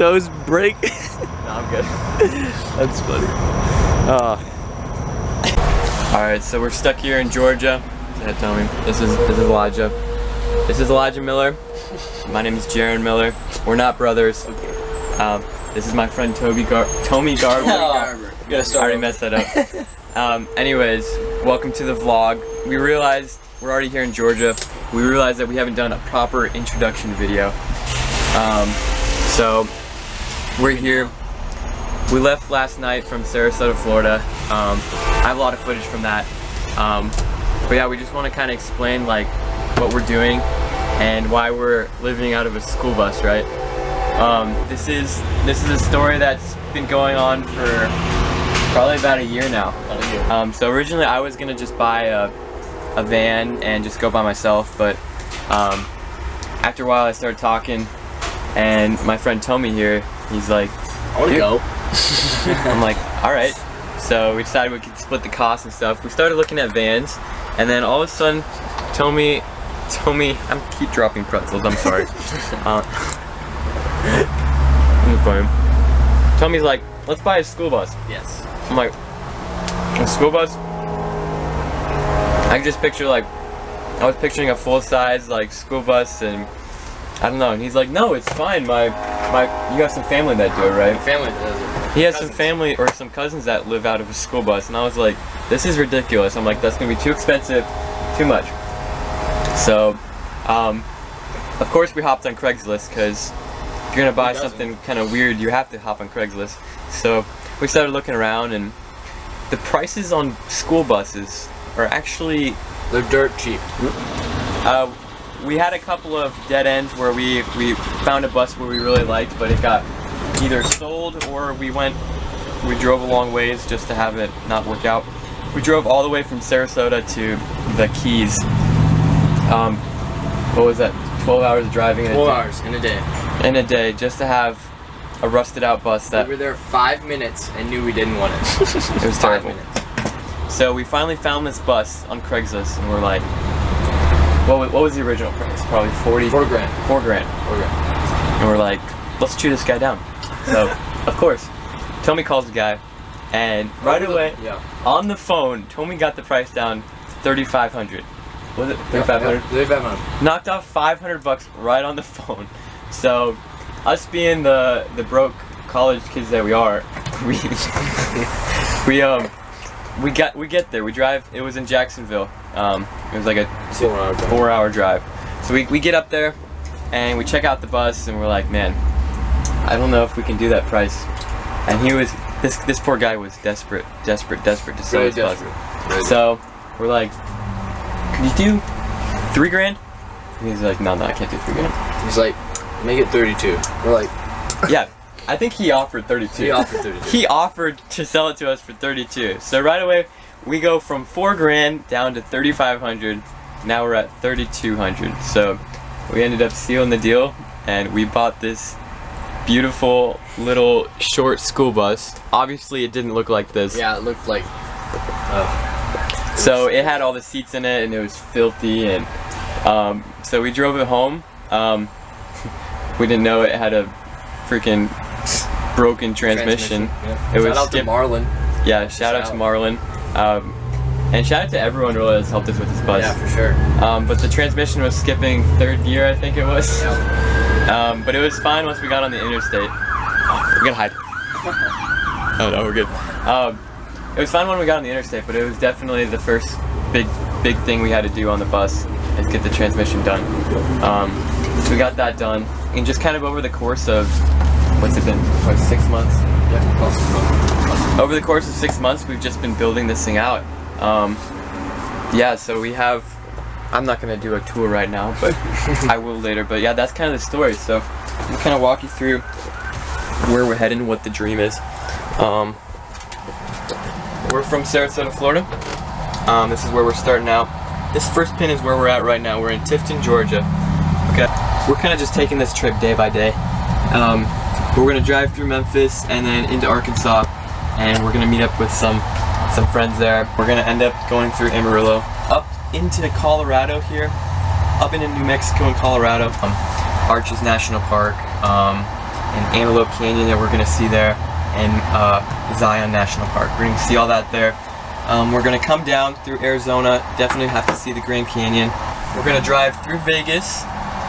toes break? No, I'm good. That's funny. Alright, so we're stuck here in Georgia. Yeah, tell me. This is Elijah. This is Elijah Miller. My name is Jaron Miller. We're not brothers. This is my friend Tomy Garber. I already messed that up. Anyways, welcome to the vlog. We realized we're already here in Georgia. We realized that we haven't done a proper introduction video. So we're here. We left last night from Sarasota, Florida. I have a lot of footage from that. But yeah, we just want to kind of explain like what we're doing and why we're living out of a school bus, right? This is a story that's been going on for probably about a year now. So originally I was gonna just buy a van and just go by myself, but after a while I started talking, and my friend Tomy here, he's like, I wanna go. I'm like, alright. So we decided we could split the cost and stuff. We started looking at vans, and then all of a sudden, Tomy, I keep dropping pretzels, I'm sorry. Tomy's like, let's buy a school bus. Yes. I'm like, a school bus? I can just picture like, I was picturing a full-size like school bus, and I don't know, and he's like, no, it's fine, you have some family that do it, right? My family does it. He has some family or some cousins that live out of a school bus, and I was like, this is ridiculous. I'm like, that's gonna be too expensive, too much. So, of course we hopped on Craigslist, because if you're gonna buy something kind of weird, you have to hop on Craigslist. So we started looking around, and the prices on school buses are actually... They're dirt cheap. We had a couple of dead ends where we found a bus where we really liked, but it got either sold or we drove a long ways just to have it not work out. We drove all the way from Sarasota to the Keys. What was that? 12 hours of driving in a day? 12 hours in a day. In a day, just to have a rusted out bus that... We were there 5 minutes and knew we didn't want it. It was terrible. 5 minutes. So we finally found this bus on Craigslist, and we're like, what was the original price? Probably 40... 4 grand. 4 grand. 4 grand. And we're like, let's chew this guy down. So, of course, Tomy calls the guy, and right away, on the phone, Tomy got the price down to $3,500. Was it $3,500? $3,500. Knocked off $500 right on the phone. So, us being the broke college kids that we are, we get there. We drive. It was in Jacksonville. It was like a 4-hour drive. So we get up there, and we check out the bus, and we're like, man, I don't know if we can do that price. And he was, this poor guy was desperate to sell his bus. So we're like, can you do 3 grand? And he's like, no, I can't do 3 grand. He's like, make it 32. We're like, yeah, I think he offered 32. He offered 32. He offered to sell it to us for 32. So right away, we go from 4 grand down to 3,500. Now we're at 3,200. So we ended up sealing the deal, and we bought this beautiful little short school bus. Obviously, it didn't look like this. Yeah, it looked like... So it had all the seats in it, and it was filthy, and so we drove it home. We didn't know it had a freaking broken transmission. Yeah. It was shout out to Marlon. Yeah, shout out to Marlon. And shout out to everyone really that's helped us with this bus. Yeah, for sure. But the transmission was skipping 3rd gear, I think it was. Yeah. But it was fine once we got on the interstate. Oh, we're gonna hide. Oh no, we're good. It was fine when we got on the interstate, but it was definitely the first big thing we had to do on the bus is get the transmission done. So we got that done, and just kind of over the course of, what's it been, like 6 months? Yeah, close to 6 months. Over the course of 6 months, we've just been building this thing out. Yeah, so we have, I'm not gonna do a tour right now, but I will later. But yeah, that's kind of the story. So I'm kind of walk you through where we're heading, what the dream is. We're from Sarasota, Florida. This is where we're starting out. This first pin is where we're at right now. We're in Tifton, Georgia. Okay, we're kind of just taking this trip day by day. We're gonna drive through Memphis and then into Arkansas, and we're gonna meet up with some friends there. We're gonna end up going through Amarillo, up into Colorado here, up into New Mexico and Colorado. Arches National Park, and Antelope Canyon that we're gonna see there, and Zion National Park. We're gonna see all that there. We're gonna come down through Arizona. Definitely have to see the Grand Canyon. We're gonna drive through Vegas,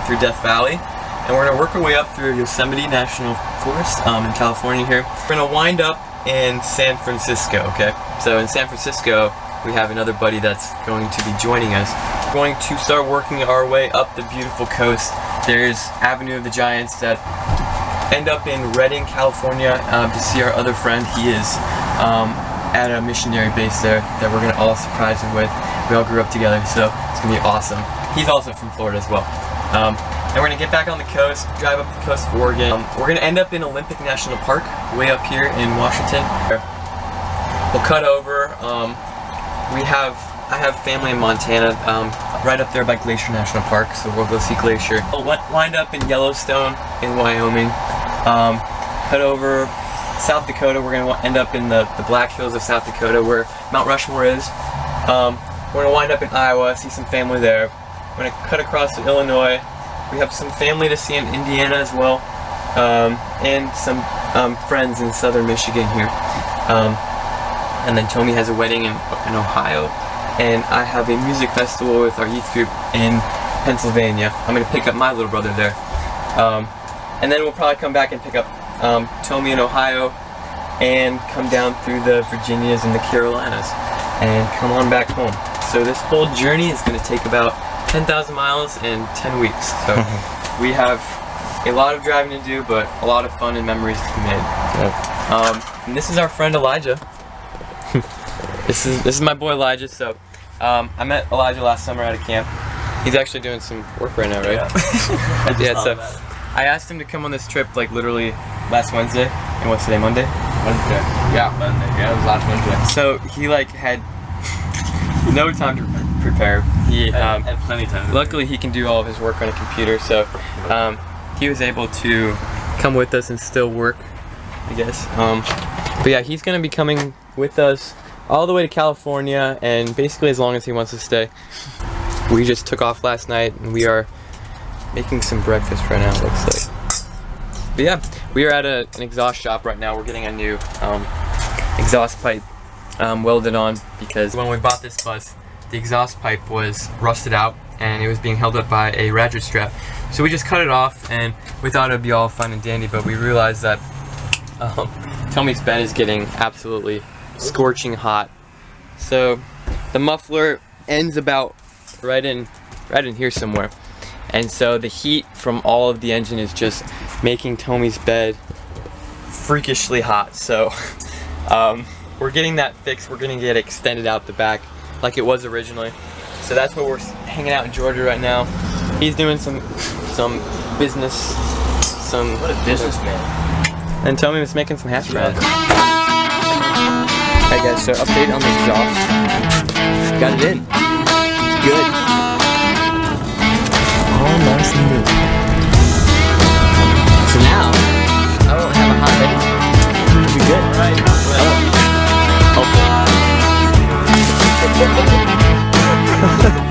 through Death Valley, and we're gonna work our way up through Yosemite National Forest in California here. We're gonna wind up in San Francisco, okay? So in San Francisco, we have another buddy that's going to be joining us. We're going to start working our way up the beautiful coast. There's Avenue of the Giants that end up in Redding, California to see our other friend. He is at a missionary base there that we're gonna all surprise him with. We all grew up together, so it's gonna be awesome. He's also from Florida as well. And we're gonna get back on the coast, drive up the coast of Oregon. We're gonna end up in Olympic National Park, way up here in Washington. We'll cut over. I have family in Montana, right up there by Glacier National Park, so we'll go see Glacier. We'll wind up in Yellowstone in Wyoming. Cut over South Dakota. We're gonna end up in the Black Hills of South Dakota, where Mount Rushmore is. We're gonna wind up in Iowa, see some family there. We're gonna cut across to Illinois. We have some family to see in Indiana as well, and some friends in southern Michigan here. And then Tommy has a wedding in Ohio, and I have a music festival with our youth group in Pennsylvania. I'm gonna pick up my little brother there, and then we'll probably come back and pick up Tommy in Ohio, and come down through the Virginias and the Carolinas, and come on back home. So this whole journey is gonna take about 10,000 miles in 10 weeks. So we have a lot of driving to do, but a lot of fun and memories to be made. And this is our friend Elijah. This is my boy Elijah. So I met Elijah last summer at a camp. He's actually doing some work right now, right? Yeah. Yeah. So I asked him to come on this trip like literally last Wednesday. And what's today? Monday? Wednesday. Yeah, Monday. Yeah, it was last Wednesday. So he like had no time to prepare. He had plenty of time. Luckily, he can do all of his work on a computer, so he was able to come with us and still work, I guess. But yeah, he's gonna be coming with us all the way to California, and basically as long as he wants to stay. We just took off last night, and we are making some breakfast right now, it looks like. But yeah, we are at an exhaust shop right now. We're getting a new exhaust pipe welded on, because when we bought this bus, the exhaust pipe was rusted out and it was being held up by a ratchet strap. So we just cut it off, and we thought it would be all fun and dandy, but we realized that Tommy's bed is getting absolutely scorching hot. So the muffler ends about right in here somewhere. And so the heat from all of the engine is just making Tommy's bed freakishly hot. So we're getting that fixed. We're gonna get it extended out the back like it was originally. So that's what we're hanging out in Georgia right now. He's doing some business, What a businessman. and Tommy was making some hash browns. Hey guys, so update on the exhaust. Got it in. It's good. All nice and neat. So now, I won't have a hot ready. It'll be good. Right. Hopefully.